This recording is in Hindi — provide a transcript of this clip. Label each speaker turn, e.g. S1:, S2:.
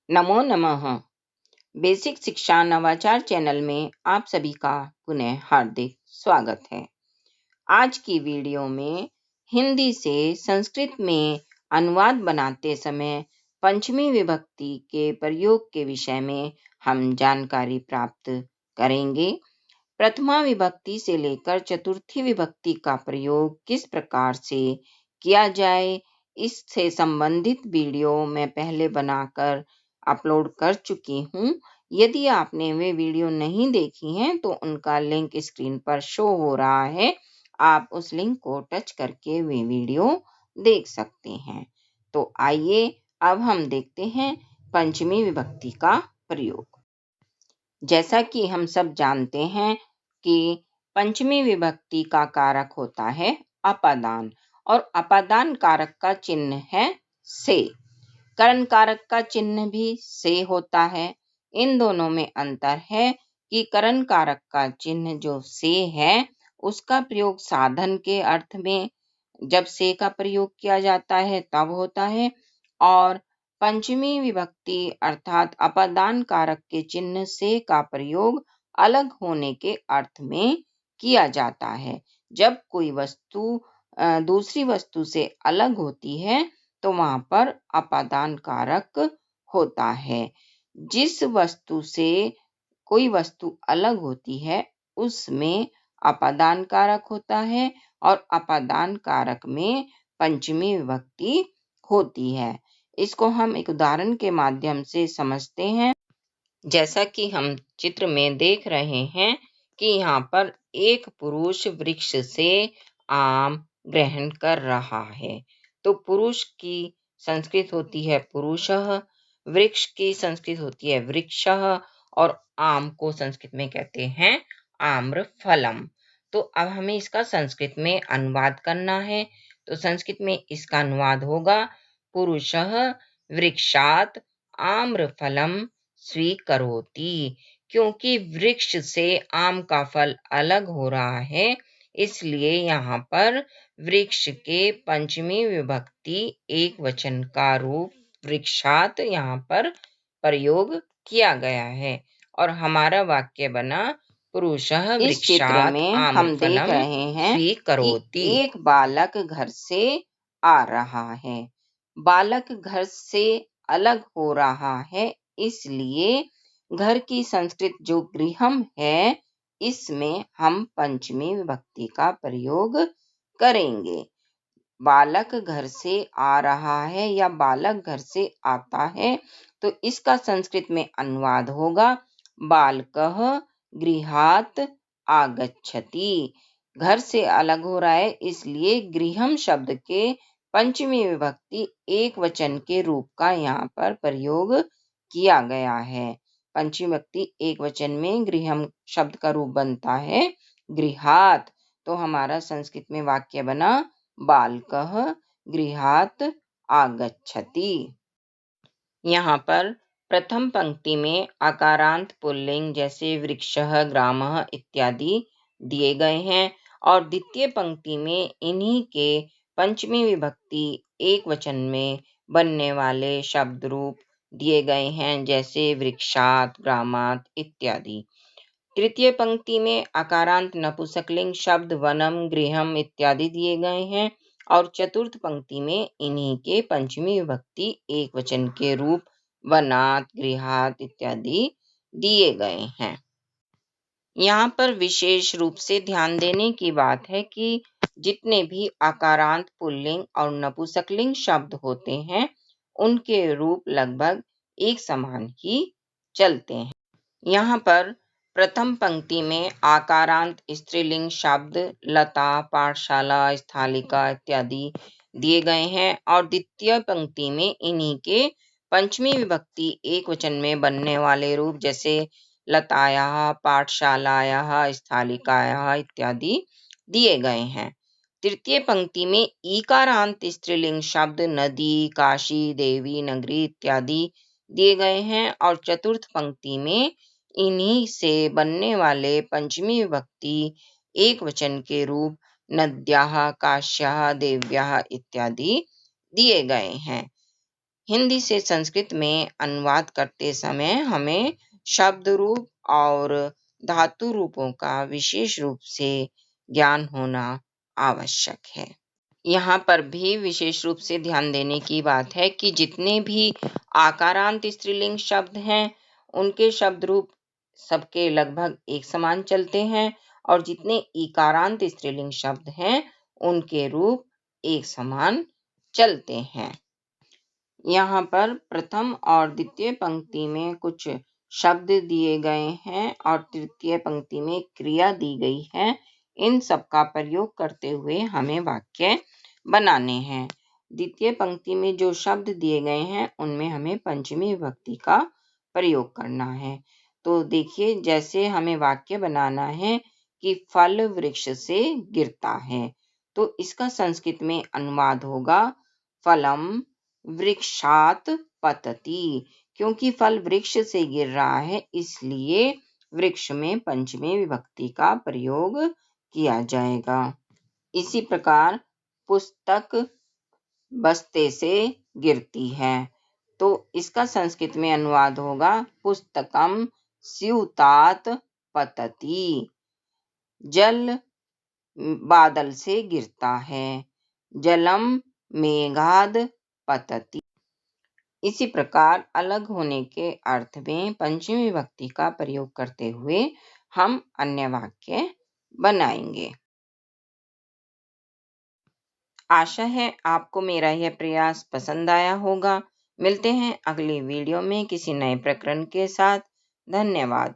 S1: नमो नमः। बेसिक शिक्षा नवाचार चैनल में आप सभी का पुनः हार्दिक स्वागत है। आज की वीडियो में हिंदी से संस्कृत में अनुवाद बनाते समय पंचमी विभक्ति के प्रयोग के विषय में हम जानकारी प्राप्त करेंगे। प्रथमा विभक्ति से लेकर चतुर्थी विभक्ति का प्रयोग किस प्रकार से किया जाए, इससे संबंधित वीडियो मैं पहले बनाकर अपलोड कर चुकी हूँ। यदि आपने वे वीडियो नहीं देखी हैं तो उनका लिंक स्क्रीन पर शो हो रहा है। आप उस लिंक को टच करके वे वीडियो देख सकते हैं। तो आइए अब हम देखते हैं पंचमी विभक्ति का प्रयोग। जैसा कि हम सब जानते हैं कि पंचमी विभक्ति का कारक होता है अपादान और अपादान कारक का चिन्ह है से। करण कारक का चिन्ह भी से होता है। इन दोनों में अंतर है कि करण कारक का चिन्ह जो से है उसका प्रयोग साधन के अर्थ में जब से का प्रयोग किया जाता है तब होता है, और पंचमी विभक्ति अर्थात अपादान कारक के चिन्ह से का प्रयोग अलग होने के अर्थ में किया जाता है। जब कोई वस्तु दूसरी वस्तु से अलग होती है तो वहां पर अपादान कारक होता है। जिस वस्तु से कोई वस्तु अलग होती है उसमें अपादान कारक होता है और अपादान कारक में पंचमी विभक्ति होती है। इसको हम एक उदाहरण के माध्यम से समझते हैं। जैसा कि हम चित्र में देख रहे हैं कि यहाँ पर एक पुरुष वृक्ष से आम ग्रहण कर रहा है। तो पुरुष की संस्कृत होती है पुरुषः, वृक्ष की संस्कृत होती है वृक्षः और आम को संस्कृत में कहते हैं आम्रफलम। तो अब हमें इसका संस्कृत में अनुवाद करना है। तो संस्कृत में इसका अनुवाद होगा पुरुषः वृक्षात आम्रफलम स्वीकरोति। क्योंकि वृक्ष से आम का फल अलग हो रहा है इसलिए यहाँ पर वृक्ष के पंचमी विभक्ति एक वचन का रूप वृक्षात यहाँ पर प्रयोग किया गया है और हमारा वाक्य बना पुरुषः
S2: इस चित्र में हम देख रहे हैं
S1: स्वीकरोति।
S2: एक बालक घर से आ रहा है। बालक घर से अलग हो रहा है इसलिए घर की संस्कृत जो गृहम है इसमें हम पंचमी विभक्ति का प्रयोग करेंगे। बालक घर से आ रहा है या बालक घर से आता है तो इसका संस्कृत में अनुवाद होगा बालकः गृहात् आगच्छति। घर से अलग हो रहा है इसलिए गृहम शब्द के पंचमी विभक्ति एक वचन के रूप का यहाँ पर प्रयोग किया गया है। पंचमी विभक्ति एक वचन में गृहम शब्द का रूप बनता है गृहात्। तो हमारा संस्कृत में वाक्य बना बालकः गृहात् आगच्छति।
S1: यहाँ पर प्रथम पंक्ति में आकारांत पुल्लिंग जैसे वृक्षः ग्रामः इत्यादि दिए गए हैं और द्वितीय पंक्ति में इन्हीं के पंचमी विभक्ति एक वचन में बनने वाले शब्द रूप दिए गए हैं जैसे वृक्षात ग्रामात इत्यादि। तृतीय पंक्ति में आकारांत नपुंसकलिंग शब्द वनम गृहम इत्यादि दिए गए हैं और चतुर्थ पंक्ति में इन्हीं के पंचमी विभक्ति एक वचन के रूप वनात गृहात इत्यादि दिए गए हैं। यहाँ पर विशेष रूप से ध्यान देने की बात है कि जितने भी आकारांत पुल्लिंग और नपुंसकलिंग शब्द होते हैं उनके रूप लगभग एक समान ही चलते हैं। यहाँ पर प्रथम पंक्ति में आकारांत स्त्रीलिंग शब्द लता पाठशाला स्थालिका इत्यादि दिए गए हैं और द्वितीय पंक्ति में इन्हीं के पंचमी विभक्ति एक वचन में बनने वाले रूप जैसे लतायाः पाठशालायाः स्थालिकायाः इत्यादि दिए गए हैं। तृतीय पंक्ति में ईकारांत स्त्रीलिंग शब्द नदी काशी देवी नगरी इत्यादि दिए गए हैं और चतुर्थ पंक्ति में इन्हीं से बनने वाले पंचमी विभक्ति एक वचन के रूप नद्याः काश्याः देव्याः इत्यादि दिए गए हैं।
S2: हिंदी से संस्कृत में अनुवाद करते समय हमें शब्द रूप और धातु रूपों का विशेष रूप से ज्ञान होना आवश्यक है। यहाँ पर भी विशेष रूप से ध्यान देने की बात है कि जितने भी आकारांत स्त्रीलिंग शब्द हैं, उनके शब्द रूप सबके लगभग एक समान चलते हैं और जितने इकारांत स्त्रीलिंग शब्द हैं, उनके रूप एक समान चलते हैं। यहाँ पर प्रथम और द्वितीय पंक्ति में कुछ शब्द दिए गए हैं और तृतीय पंक्ति में क्रिया दी गई है। इन सब का प्रयोग करते हुए हमें वाक्य बनाने हैं। द्वितीय पंक्ति में जो शब्द दिए गए हैं, उनमें हमें पंचमी विभक्ति का प्रयोग करना है। तो देखिए, जैसे हमें वाक्य बनाना है कि फल वृक्ष से गिरता है, तो इसका संस्कृत में अनुवाद होगा फलम वृक्षात पतति। क्योंकि फल वृक्ष से गिर रहा है, इसलिए वृक्ष में पंचमी विभक्ति का प्रयोग किया जाएगा। इसी प्रकार पुस्तक बस्ते से गिरती है, तो इसका संस्कृत में अनुवाद होगा पुस्तकम स्यूतात पतति। जल बादल से गिरता है, जलम मेघाद पतति। इसी प्रकार अलग होने के अर्थ में पंचमी विभक्ति का प्रयोग करते हुए हम अन्य वाक्य बनाएंगे। आशा है आपको मेरा यह प्रयास पसंद आया होगा। मिलते हैं अगली वीडियो में किसी नए प्रकरण के साथ। धन्यवाद।